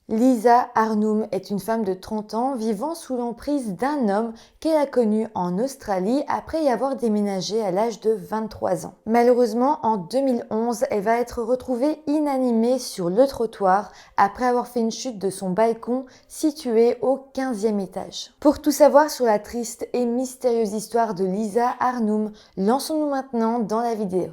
Lisa Arnum est une femme de 30 ans vivant sous l'emprise d'un homme qu'elle a connu en Australie après y avoir déménagé à l'âge de 23 ans. Malheureusement, en 2011, elle va être retrouvée inanimée sur le trottoir après avoir fait une chute de son balcon situé au 15e étage. Pour tout savoir sur la triste et mystérieuse histoire de Lisa Arnum, lançons-nous maintenant dans la vidéo.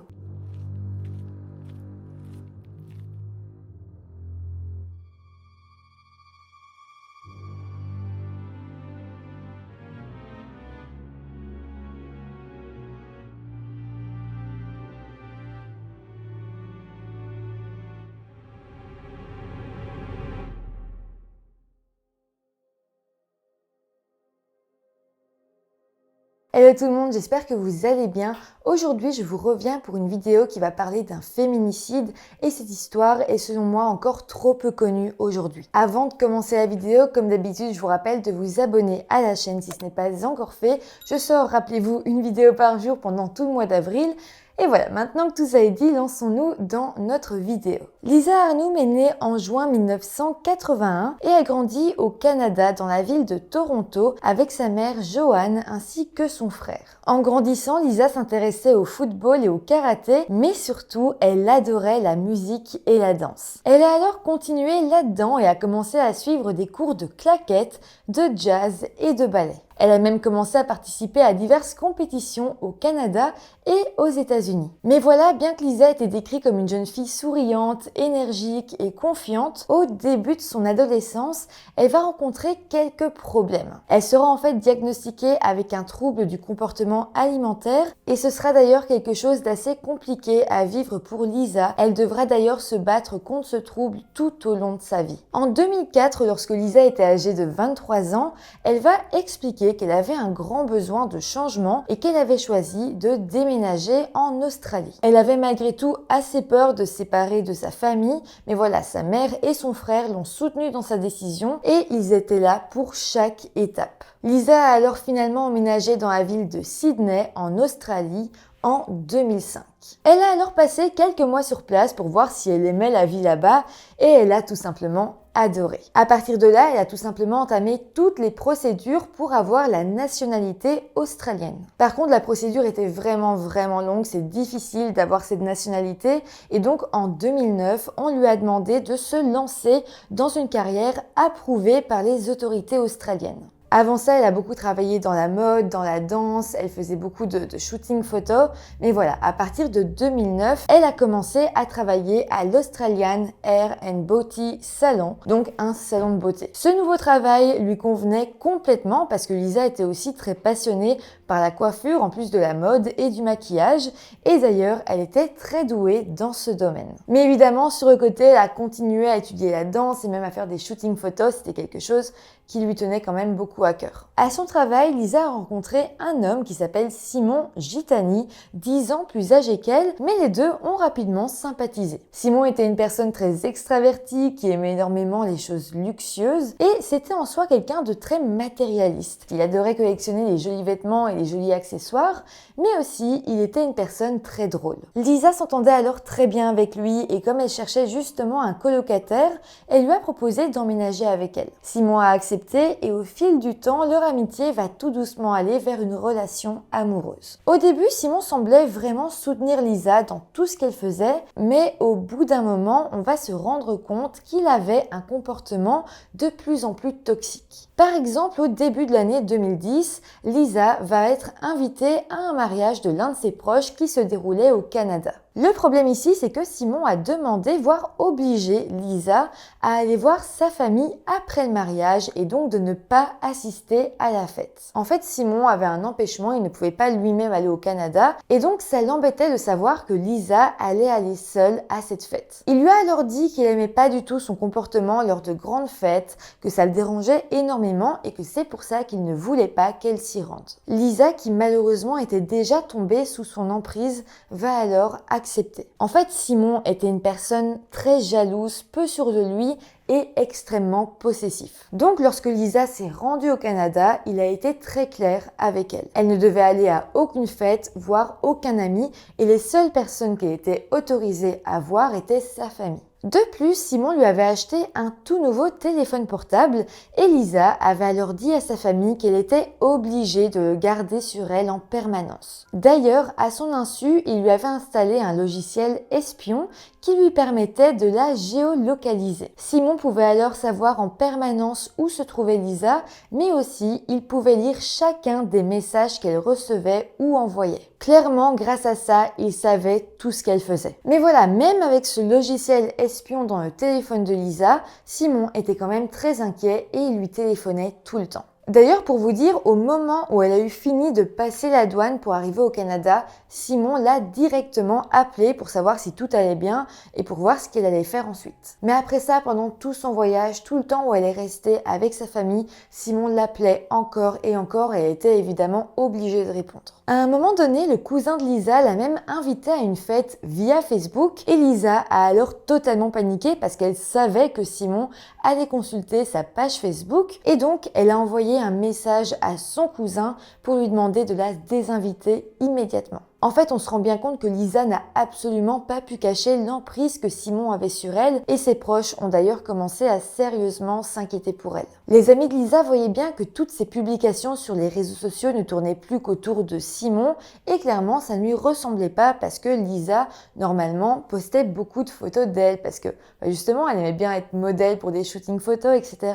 Hello tout le monde, j'espère que vous allez bien. Aujourd'hui, je vous reviens pour une vidéo qui va parler d'un féminicide et cette histoire est selon moi encore trop peu connue aujourd'hui. Avant de commencer la vidéo, comme d'habitude, je vous rappelle de vous abonner à la chaîne si ce n'est pas encore fait. Je sors, rappelez-vous, une vidéo par jour pendant tout le mois d'avril. Et voilà, maintenant que tout ça est dit, lançons-nous dans notre vidéo. Lisa Arnum est née en juin 1981 et a grandi au Canada dans la ville de Toronto avec sa mère Joanne ainsi que son frère. En grandissant, Lisa s'intéressait au football et au karaté, mais surtout, elle adorait la musique et la danse. Elle a alors continué là-dedans et a commencé à suivre des cours de claquettes, de jazz et de ballet. Elle a même commencé à participer à diverses compétitions au Canada et aux États-Unis. Mais voilà, bien que Lisa était décrite comme une jeune fille souriante, énergique et confiante, au début de son adolescence, elle va rencontrer quelques problèmes. Elle sera en fait diagnostiquée avec un trouble du comportement alimentaire et ce sera d'ailleurs quelque chose d'assez compliqué à vivre pour Lisa. Elle devra d'ailleurs se battre contre ce trouble tout au long de sa vie. En 2004, lorsque Lisa était âgée de 23 ans, elle va expliquer qu'elle avait un grand besoin de changement et qu'elle avait choisi de déménager en Australie. Elle avait malgré tout assez peur de se séparer de sa famille, mais voilà, sa mère et son frère l'ont soutenue dans sa décision et ils étaient là pour chaque étape. Lisa a alors finalement emménagé dans la ville de Sydney en Australie en 2005. Elle a alors passé quelques mois sur place pour voir si elle aimait la vie là-bas et elle a tout simplement adoré. À partir de là, elle a tout simplement entamé toutes les procédures pour avoir la nationalité australienne. Par contre, la procédure était vraiment longue, c'est difficile d'avoir cette nationalité et donc en 2009, on lui a demandé de se lancer dans une carrière approuvée par les autorités australiennes. Avant ça, elle a beaucoup travaillé dans la mode, dans la danse, elle faisait beaucoup de shooting photo. Mais voilà, à partir de 2009, elle a commencé à travailler à l'Australian Hair and Beauty Salon, donc un salon de beauté. Ce nouveau travail lui convenait complètement parce que Lisa était aussi très passionnée par la coiffure, en plus de la mode et du maquillage. Et d'ailleurs, elle était très douée dans ce domaine. Mais évidemment, sur le côté, elle a continué à étudier la danse et même à faire des shootings photos. C'était quelque chose qui lui tenait quand même beaucoup à cœur. À son travail, Lisa a rencontré un homme qui s'appelle Simon Gitani, 10 ans plus âgé qu'elle, mais les deux ont rapidement sympathisé. Simon était une personne très extravertie qui aimait énormément les choses luxueuses et c'était en soi quelqu'un de très matérialiste. Il adorait collectionner les jolis vêtements et les jolis accessoires, mais aussi il était une personne très drôle. Lisa s'entendait alors très bien avec lui et comme elle cherchait justement un colocataire, elle lui a proposé d'emménager avec elle. Simon a accepté et au fil du temps, leur amitié va tout doucement aller vers une relation amoureuse. Au début, Simon semblait vraiment soutenir Lisa dans tout ce qu'elle faisait, mais au bout d'un moment, on va se rendre compte qu'il avait un comportement de plus en plus toxique. Par exemple, au début de l'année 2010, Lisa va être invitée à un mariage de l'un de ses proches qui se déroulait au Canada. Le problème ici, c'est que Simon a demandé, voire obligé Lisa à aller voir sa famille après le mariage et donc de ne pas assister à la fête. En fait, Simon avait un empêchement, il ne pouvait pas lui-même aller au Canada et donc ça l'embêtait de savoir que Lisa allait aller seule à cette fête. Il lui a alors dit qu'il aimait pas du tout son comportement lors de grandes fêtes, que ça le dérangeait énormément et que c'est pour ça qu'il ne voulait pas qu'elle s'y rende. Lisa, qui malheureusement était déjà tombée sous son emprise, va alors accepter. En fait, Simon était une personne très jalouse, peu sûre de lui et extrêmement possessif. Donc lorsque Lisa s'est rendue au Canada, il a été très clair avec elle. Elle ne devait aller à aucune fête, voire aucun ami, et les seules personnes qu'elle était autorisée à voir étaient sa famille. De plus, Simon lui avait acheté un tout nouveau téléphone portable et Lisa avait alors dit à sa famille qu'elle était obligée de le garder sur elle en permanence. D'ailleurs, à son insu, il lui avait installé un logiciel espion qui lui permettait de la géolocaliser. Simon pouvait alors savoir en permanence où se trouvait Lisa, mais aussi il pouvait lire chacun des messages qu'elle recevait ou envoyait. Clairement, grâce à ça, il savait tout ce qu'elle faisait. Mais voilà, même avec ce logiciel espion dans le téléphone de Lisa, Simon était quand même très inquiet et il lui téléphonait tout le temps. D'ailleurs, pour vous dire, au moment où elle a eu fini de passer la douane pour arriver au Canada, Simon l'a directement appelée pour savoir si tout allait bien et pour voir ce qu'elle allait faire ensuite. Mais après ça, pendant tout son voyage, tout le temps où elle est restée avec sa famille, Simon l'appelait encore et elle était évidemment obligée de répondre. À un moment donné, le cousin de Lisa l'a même invitée à une fête via Facebook et Lisa a alors totalement paniqué parce qu'elle savait que Simon allait consulter sa page Facebook et donc elle a envoyé un message à son cousin pour lui demander de la désinviter immédiatement. En fait, on se rend bien compte que Lisa n'a absolument pas pu cacher l'emprise que Simon avait sur elle et ses proches ont d'ailleurs commencé à sérieusement s'inquiéter pour elle. Les amis de Lisa voyaient bien que toutes ses publications sur les réseaux sociaux ne tournaient plus qu'autour de Simon et clairement ça ne lui ressemblait pas parce que Lisa, normalement, postait beaucoup de photos d'elle parce que justement elle aimait bien être modèle pour des shootings photos, etc.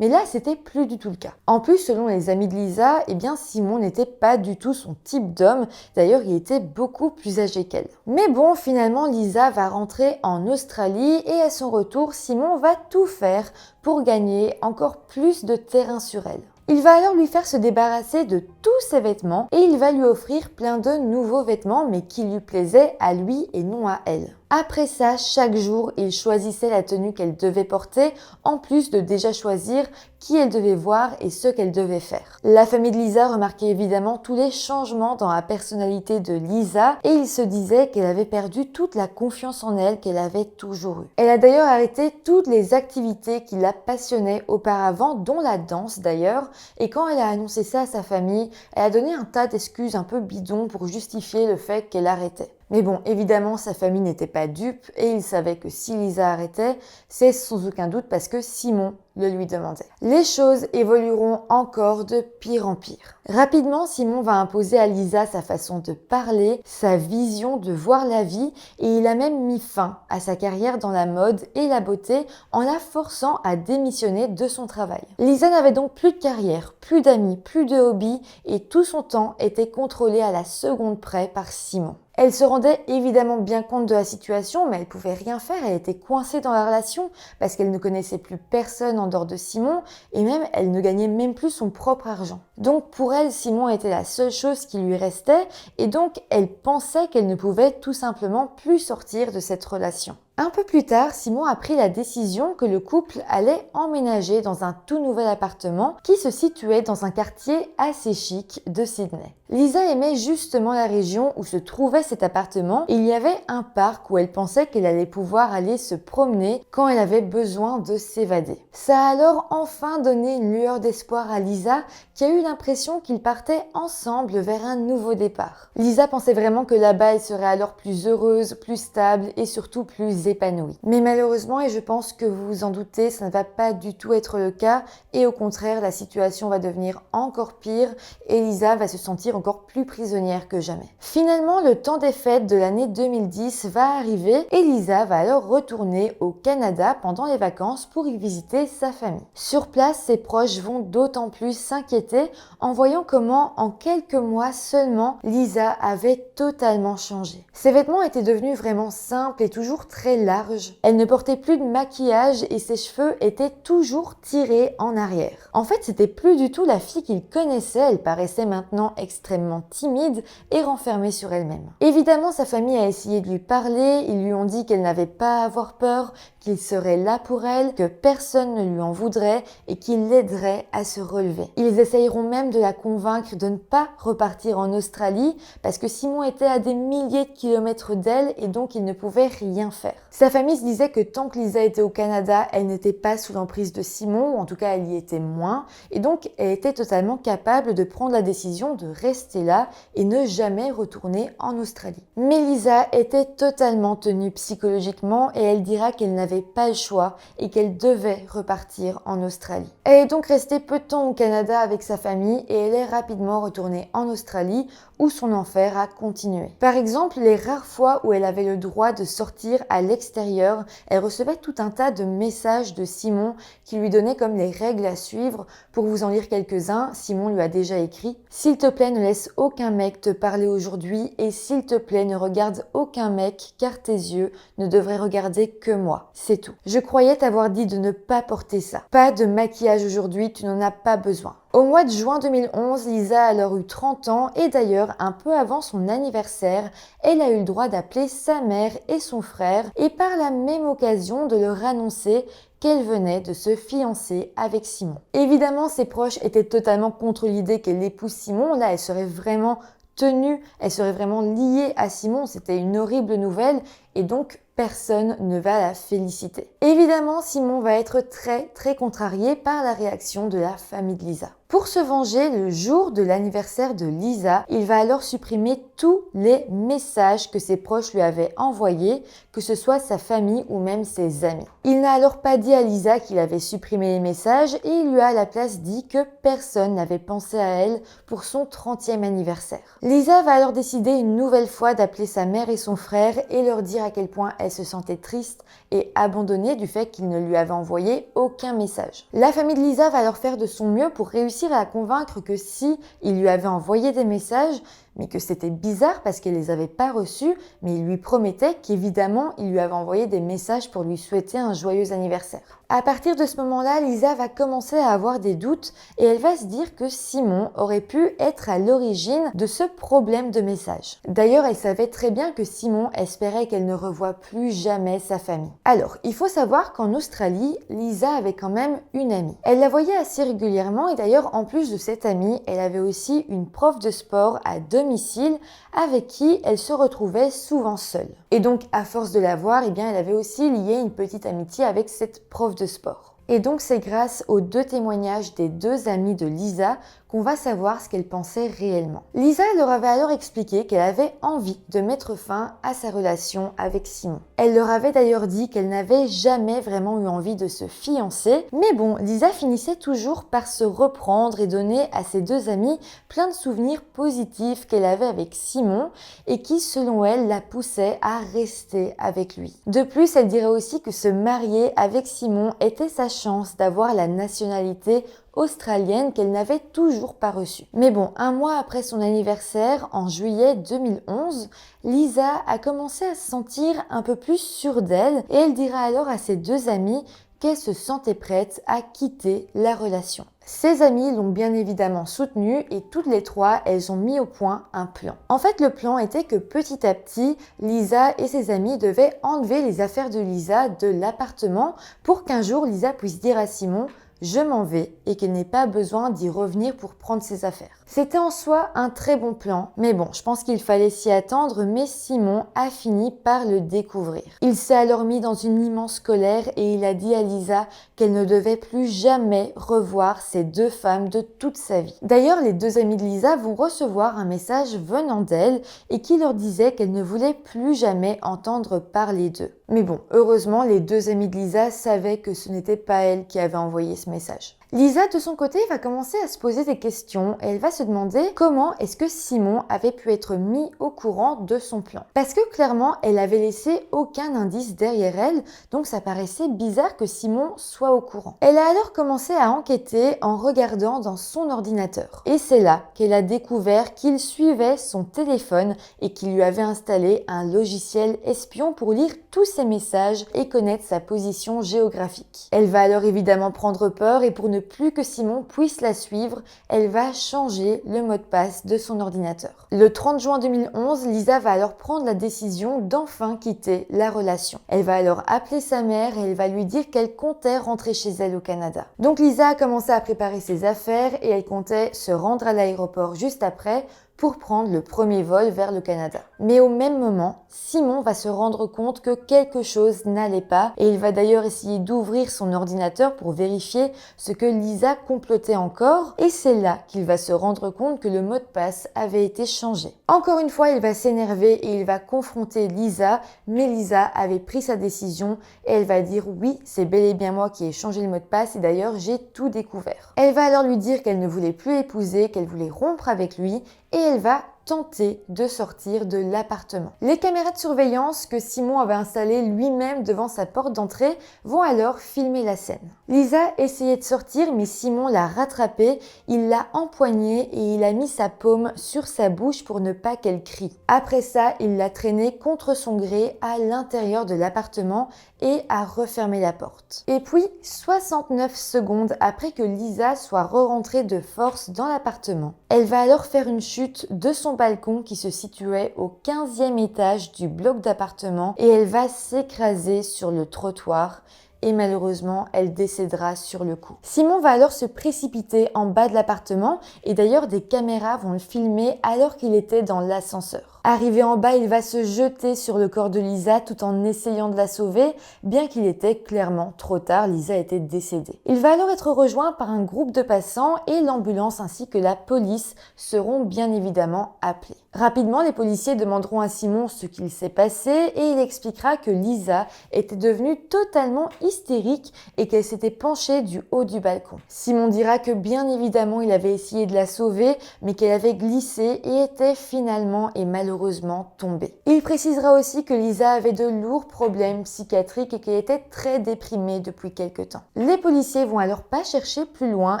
Mais là, c'était plus du tout le cas. En plus, selon les amis de Lisa, eh bien Simon n'était pas du tout son type d'homme. D'ailleurs, il était beaucoup plus âgé qu'elle. Mais bon, finalement, Lisa va rentrer en Australie et à son retour, Simon va tout faire pour gagner encore plus de terrain sur elle. Il va alors lui faire se débarrasser de tous ses vêtements et il va lui offrir plein de nouveaux vêtements mais qui lui plaisaient à lui et non à elle. Après ça, chaque jour, il choisissait la tenue qu'elle devait porter, en plus de déjà choisir qui elle devait voir et ce qu'elle devait faire. La famille de Lisa remarquait évidemment tous les changements dans la personnalité de Lisa et il se disait qu'elle avait perdu toute la confiance en elle qu'elle avait toujours eue. Elle a d'ailleurs arrêté toutes les activités qui la passionnaient auparavant, dont la danse d'ailleurs, et quand elle a annoncé ça à sa famille, elle a donné un tas d'excuses un peu bidons pour justifier le fait qu'elle arrêtait. Mais bon, évidemment, sa famille n'était pas dupe et il savait que si Lisa arrêtait, c'est sans aucun doute parce que Simon le lui demandait. Les choses évolueront encore de pire en pire. Rapidement, Simon va imposer à Lisa sa façon de parler, sa vision de voir la vie et il a même mis fin à sa carrière dans la mode et la beauté en la forçant à démissionner de son travail. Lisa n'avait donc plus de carrière, plus d'amis, plus de hobbies et tout son temps était contrôlé à la seconde près par Simon. Elle se rendait évidemment bien compte de la situation, mais elle pouvait rien faire, elle était coincée dans la relation parce qu'elle ne connaissait plus personne en dehors de Simon et même elle ne gagnait même plus son propre argent. Donc pour elle, Simon était la seule chose qui lui restait et donc elle pensait qu'elle ne pouvait tout simplement plus sortir de cette relation. Un peu plus tard, Simon a pris la décision que le couple allait emménager dans un tout nouvel appartement qui se situait dans un quartier assez chic de Sydney. Lisa aimait justement la région où se trouvait cet appartement et il y avait un parc où elle pensait qu'elle allait pouvoir aller se promener quand elle avait besoin de s'évader. Ça a alors enfin donné une lueur d'espoir à Lisa qui a eu l'impression qu'ils partaient ensemble vers un nouveau départ. Lisa pensait vraiment que là-bas elle serait alors plus heureuse, plus stable et surtout plus épanouie. Mais malheureusement, et je pense que vous vous en doutez, ça ne va pas du tout être le cas et au contraire, la situation va devenir encore pire et Lisa va se sentir encore plus prisonnière que jamais. Finalement, le temps des fêtes de l'année 2010 va arriver et Lisa va alors retourner au Canada pendant les vacances pour y visiter sa famille. Sur place, ses proches vont d'autant plus s'inquiéter en voyant comment, en quelques mois seulement, Lisa avait totalement changé. Ses vêtements étaient devenus vraiment simples et toujours très larges. Elle ne portait plus de maquillage et ses cheveux étaient toujours tirés en arrière. En fait, c'était plus du tout la fille qu'il connaissait, elle paraissait maintenant extrêmement timide et renfermée sur elle-même. Évidemment, sa famille a essayé de lui parler, ils lui ont dit qu'elle n'avait pas à avoir peur, qu'il serait là pour elle, que personne ne lui en voudrait et qu'il l'aiderait à se relever. Ils essayeront même de la convaincre de ne pas repartir en Australie parce que Simon était à des milliers de kilomètres d'elle et donc il ne pouvait rien faire. Sa famille se disait que tant que Lisa était au Canada, elle n'était pas sous l'emprise de Simon, ou en tout cas elle y était moins, et donc elle était totalement capable de prendre la décision de rester là et ne jamais retourner en Australie. Mais Lisa était totalement tenue psychologiquement et elle dira qu'elle n'avait pas le choix et qu'elle devait repartir en Australie. Elle est donc restée peu de temps au Canada avec sa famille et elle est rapidement retournée en Australie où son enfer a continué. Par exemple, les rares fois où elle avait le droit de sortir à l'extérieur, elle recevait tout un tas de messages de Simon qui lui donnait comme les règles à suivre. Pour vous en lire quelques-uns, Simon lui a déjà écrit « S'il te plaît, ne laisse aucun mec te parler aujourd'hui et s'il te plaît, ne regarde aucun mec car tes yeux ne devraient regarder que moi. C'est tout. Je croyais t'avoir dit de ne pas porter ça. Pas de maquillage aujourd'hui, tu n'en as pas besoin. » Au mois de juin 2011, Lisa a alors eu 30 ans et d'ailleurs, un peu avant son anniversaire, elle a eu le droit d'appeler sa mère et son frère et par la même occasion de leur annoncer qu'elle venait de se fiancer avec Simon. Évidemment, ses proches étaient totalement contre l'idée qu'elle épouse Simon. Là, elle serait vraiment tenue, elle serait vraiment liée à Simon. C'était une horrible nouvelle et donc personne ne va la féliciter. Évidemment, Simon va être très contrarié par la réaction de la famille de Lisa. Pour se venger, le jour de l'anniversaire de Lisa, il va alors supprimer tous les messages que ses proches lui avaient envoyés, que ce soit sa famille ou même ses amis. Il n'a alors pas dit à Lisa qu'il avait supprimé les messages et il lui a à la place dit que personne n'avait pensé à elle pour son 30e anniversaire. Lisa va alors décider une nouvelle fois d'appeler sa mère et son frère et leur dire à quel point elle se sentait triste et abandonnée du fait qu'il ne lui avait envoyé aucun message. La famille de Lisa va alors faire de son mieux pour réussir à la convaincre que si il lui avait envoyé des messages, mais que c'était bizarre parce qu'elle les avait pas reçus, mais il lui promettait qu'évidemment il lui avait envoyé des messages pour lui souhaiter un joyeux anniversaire. À partir de ce moment-là, Lisa va commencer à avoir des doutes et elle va se dire que Simon aurait pu être à l'origine de ce problème de messages. D'ailleurs, elle savait très bien que Simon espérait qu'elle ne revoie plus jamais sa famille. Alors, il faut savoir qu'en Australie, Lisa avait quand même une amie. Elle la voyait assez régulièrement et d'ailleurs, en plus de cette amie, elle avait aussi une prof de sport à domicile avec qui elle se retrouvait souvent seule. Et donc, à force de la voir, eh bien, elle avait aussi lié une petite amitié avec cette prof de sport. Et donc c'est grâce aux deux témoignages des deux amis de Lisa qu'on va savoir ce qu'elle pensait réellement. Lisa leur avait alors expliqué qu'elle avait envie de mettre fin à sa relation avec Simon. Elle leur avait d'ailleurs dit qu'elle n'avait jamais vraiment eu envie de se fiancer, mais bon, Lisa finissait toujours par se reprendre et donner à ses deux amis plein de souvenirs positifs qu'elle avait avec Simon et qui, selon elle, la poussaient à rester avec lui. De plus, elle dirait aussi que se marier avec Simon était sa chance d'avoir la nationalité australienne qu'elle n'avait toujours pas reçue. Mais bon, un mois après son anniversaire, en juillet 2011, Lisa a commencé à se sentir un peu plus sûre d'elle et elle dira alors à ses deux amies qu'elle se sentait prête à quitter la relation. Ses amies l'ont bien évidemment soutenue et toutes les trois, elles ont mis au point un plan. En fait, le plan était que petit à petit, Lisa et ses amies devaient enlever les affaires de Lisa de l'appartement pour qu'un jour Lisa puisse dire à Simon « je m'en vais » et qu'elle n'ait pas besoin d'y revenir pour prendre ses affaires. C'était en soi un très bon plan, mais bon, je pense qu'il fallait s'y attendre, mais Simon a fini par le découvrir. Il s'est alors mis dans une immense colère et il a dit à Lisa qu'elle ne devait plus jamais revoir ces deux femmes de toute sa vie. D'ailleurs, les deux amies de Lisa vont recevoir un message venant d'elle et qui leur disait qu'elle ne voulait plus jamais entendre parler d'eux. Mais bon, heureusement, les deux amies de Lisa savaient que ce n'était pas elle qui avait envoyé ce message. Lisa, de son côté, va commencer à se poser des questions et elle va se demander comment est-ce que Simon avait pu être mis au courant de son plan. Parce que clairement, elle avait laissé aucun indice derrière elle, donc ça paraissait bizarre que Simon soit au courant. Elle a alors commencé à enquêter en regardant dans son ordinateur. Et c'est là qu'elle a découvert qu'il suivait son téléphone et qu'il lui avait installé un logiciel espion pour lire tous ses messages et connaître sa position géographique. Elle va alors évidemment prendre peur et pour ne plus que Simon puisse la suivre, elle va changer le mot de passe de son ordinateur. Le 30 juin 2011, Lisa va alors prendre la décision d'enfin quitter la relation. Elle va alors appeler sa mère et elle va lui dire qu'elle comptait rentrer chez elle au Canada. Donc Lisa a commencé à préparer ses affaires et elle comptait se rendre à l'aéroport juste après pour prendre le premier vol vers le Canada. Mais au même moment, Simon va se rendre compte que quelque chose n'allait pas et il va d'ailleurs essayer d'ouvrir son ordinateur pour vérifier ce que Lisa complotait encore et c'est là qu'il va se rendre compte que le mot de passe avait été changé. Encore une fois, il va s'énerver et il va confronter Lisa, mais Lisa avait pris sa décision et elle va dire oui, c'est bel et bien moi qui ai changé le mot de passe et d'ailleurs j'ai tout découvert. Elle va alors lui dire qu'elle ne voulait plus l'épouser, qu'elle voulait rompre avec lui et elle va tenter de sortir de l'appartement. Les caméras de surveillance que Simon avait installées lui-même devant sa porte d'entrée vont alors filmer la scène. Lisa essayait de sortir mais Simon l'a rattrapée, il l'a empoignée et il a mis sa paume sur sa bouche pour ne pas qu'elle crie. Après ça, il l'a traînée contre son gré à l'intérieur de l'appartement et a refermé la porte. Et puis, 69 secondes après que Lisa soit re-rentrée de force dans l'appartement, elle va alors faire une chute de son balcon qui se situait au 15e étage du bloc d'appartement et elle va s'écraser sur le trottoir et malheureusement, elle décédera sur le coup. Simon va alors se précipiter en bas de l'appartement et d'ailleurs des caméras vont le filmer alors qu'il était dans l'ascenseur. Arrivé en bas, il va se jeter sur le corps de Lisa tout en essayant de la sauver, bien qu'il était clairement trop tard, Lisa était décédée. Il va alors être rejoint par un groupe de passants et l'ambulance ainsi que la police seront bien évidemment appelés. Rapidement, les policiers demanderont à Simon ce qu'il s'est passé et il expliquera que Lisa était devenue totalement hystérique et qu'elle s'était penchée du haut du balcon. Simon dira que bien évidemment il avait essayé de la sauver mais qu'elle avait glissé et était finalement et malheureusement tombée. Il précisera aussi que Lisa avait de lourds problèmes psychiatriques et qu'elle était très déprimée depuis quelque temps. Les policiers vont alors pas chercher plus loin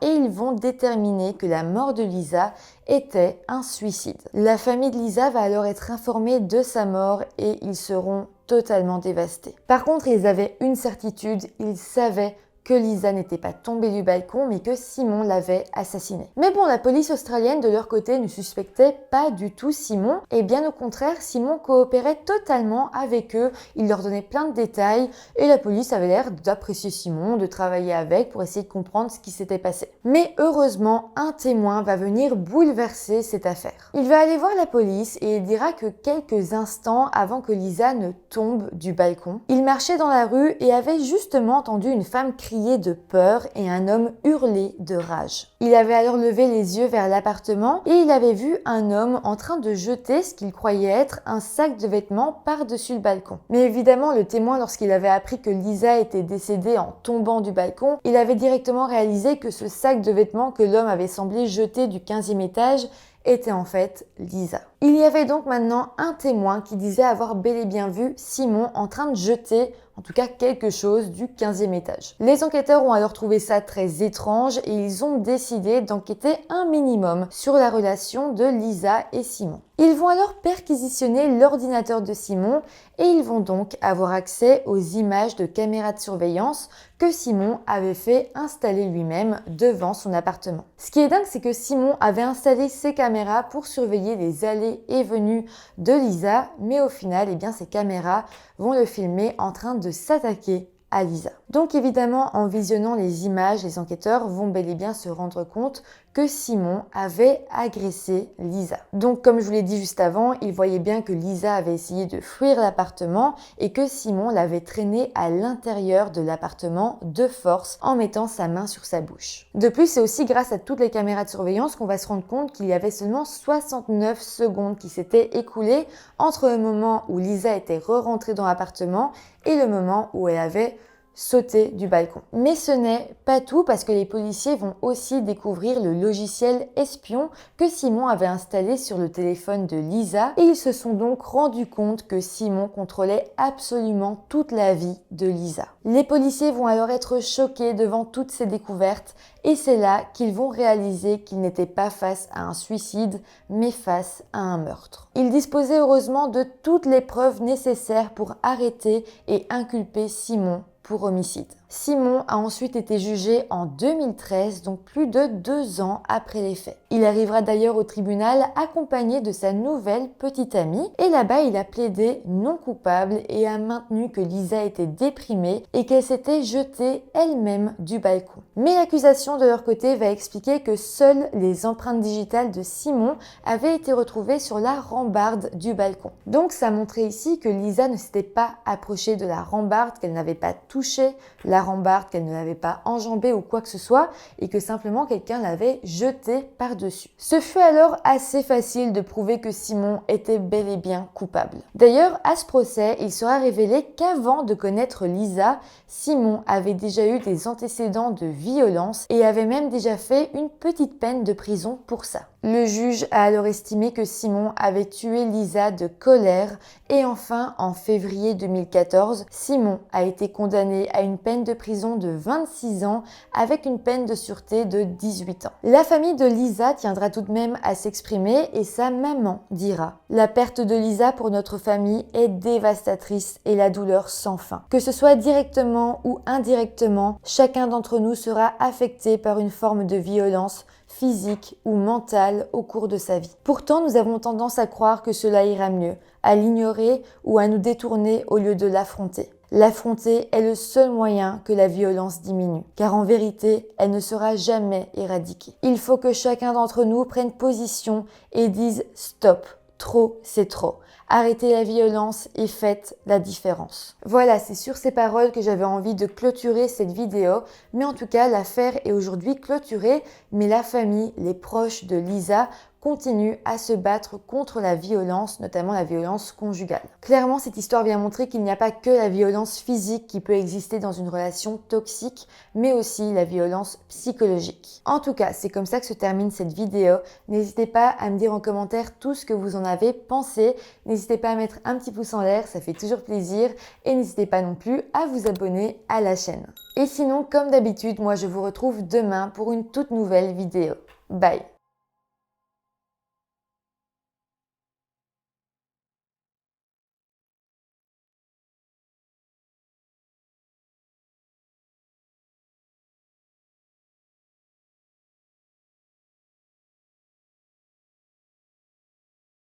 et ils vont déterminer que la mort de Lisa était un suicide. La famille de Lisa va alors être informée de sa mort et ils seront totalement dévastés. Par contre, ils avaient une certitude, ils savaient que Lisa n'était pas tombée du balcon mais que Simon l'avait assassinée. Mais bon, la police australienne de leur côté ne suspectait pas du tout Simon et bien au contraire, Simon coopérait totalement avec eux, il leur donnait plein de détails et la police avait l'air d'apprécier Simon, de travailler avec pour essayer de comprendre ce qui s'était passé. Mais heureusement, un témoin va venir bouleverser cette affaire. Il va aller voir la police et il dira que quelques instants avant que Lisa ne tombe du balcon, il marchait dans la rue et avait justement entendu une femme crier de peur et un homme hurler de rage. Il avait alors levé les yeux vers l'appartement et il avait vu un homme en train de jeter ce qu'il croyait être un sac de vêtements par-dessus le balcon. Mais évidemment, le témoin, lorsqu'il avait appris que Lisa était décédée en tombant du balcon, il avait directement réalisé que ce sac de vêtements que l'homme avait semblé jeter du 15e étage était en fait Lisa. Il y avait donc maintenant un témoin qui disait avoir bel et bien vu Simon en train de jeter en tout cas quelque chose du 15e étage. Les enquêteurs ont alors trouvé ça très étrange et ils ont décidé d'enquêter un minimum sur la relation de Lisa et Simon. Ils vont alors perquisitionner l'ordinateur de Simon et ils vont donc avoir accès aux images de caméras de surveillance que Simon avait fait installer lui-même devant son appartement. Ce qui est dingue, c'est que Simon avait installé ces caméras pour surveiller les allées et venues de Lisa, mais au final, eh bien, ces caméras vont le filmer en train de s'attaquer à Lisa. Donc évidemment, en visionnant les images, les enquêteurs vont bel et bien se rendre compte que Simon avait agressé Lisa. Donc comme je vous l'ai dit juste avant, il voyait bien que Lisa avait essayé de fuir l'appartement et que Simon l'avait traînée à l'intérieur de l'appartement de force en mettant sa main sur sa bouche. De plus, c'est aussi grâce à toutes les caméras de surveillance qu'on va se rendre compte qu'il y avait seulement 69 secondes qui s'étaient écoulées entre le moment où Lisa était re-rentrée dans l'appartement et le moment où elle avait sauter du balcon. Mais ce n'est pas tout parce que les policiers vont aussi découvrir le logiciel espion que Simon avait installé sur le téléphone de Lisa et ils se sont donc rendus compte que Simon contrôlait absolument toute la vie de Lisa. Les policiers vont alors être choqués devant toutes ces découvertes et c'est là qu'ils vont réaliser qu'ils n'étaient pas face à un suicide mais face à un meurtre. Ils disposaient heureusement de toutes les preuves nécessaires pour arrêter et inculper Simon pour homicide. Simon a ensuite été jugé en 2013, donc plus de 2 ans après les faits. Il arrivera d'ailleurs au tribunal accompagné de sa nouvelle petite amie et là-bas il a plaidé non coupable et a maintenu que Lisa était déprimée et qu'elle s'était jetée elle-même du balcon. Mais l'accusation de leur côté va expliquer que seules les empreintes digitales de Simon avaient été retrouvées sur la rambarde du balcon. Donc ça montrait ici que Lisa ne s'était pas approchée de la rambarde, qu'elle n'avait pas touché la rambarde, qu'elle ne l'avait pas enjambée ou quoi que ce soit et que simplement quelqu'un l'avait jetée par-dessus. Ce fut alors assez facile de prouver que Simon était bel et bien coupable. D'ailleurs, à ce procès, il sera révélé qu'avant de connaître Lisa, Simon avait déjà eu des antécédents de violence et avait même déjà fait une petite peine de prison pour ça. Le juge a alors estimé que Simon avait tué Lisa de colère et enfin, en février 2014, Simon a été condamné à une peine de prison de 26 ans avec une peine de sûreté de 18 ans. La famille de Lisa tiendra tout de même à s'exprimer et sa maman dira « La perte de Lisa pour notre famille est dévastatrice et la douleur sans fin. Que ce soit directement ou indirectement, chacun d'entre nous sera affecté par une forme de violence physique ou mentale au cours de sa vie. Pourtant, nous avons tendance à croire que cela ira mieux, à l'ignorer ou à nous détourner au lieu de l'affronter. L'affronter est le seul moyen que la violence diminue, car en vérité, elle ne sera jamais éradiquée. Il faut que chacun d'entre nous prenne position et dise « stop ». Trop, c'est trop. Arrêtez la violence et faites la différence. Voilà, c'est sur ces paroles que j'avais envie de clôturer cette vidéo. Mais en tout cas, l'affaire est aujourd'hui clôturée. Mais la famille, les proches de Lisa continuent à se battre contre la violence, notamment la violence conjugale. Clairement, cette histoire vient montrer qu'il n'y a pas que la violence physique qui peut exister dans une relation toxique, mais aussi la violence psychologique. En tout cas, c'est comme ça que se termine cette vidéo. N'hésitez pas à me dire en commentaire tout ce que vous en avez pensé. N'hésitez pas à mettre un petit pouce en l'air, ça fait toujours plaisir. Et n'hésitez pas non plus à vous abonner à la chaîne. Et sinon, comme d'habitude, moi je vous retrouve demain pour une toute nouvelle vidéo. Bye!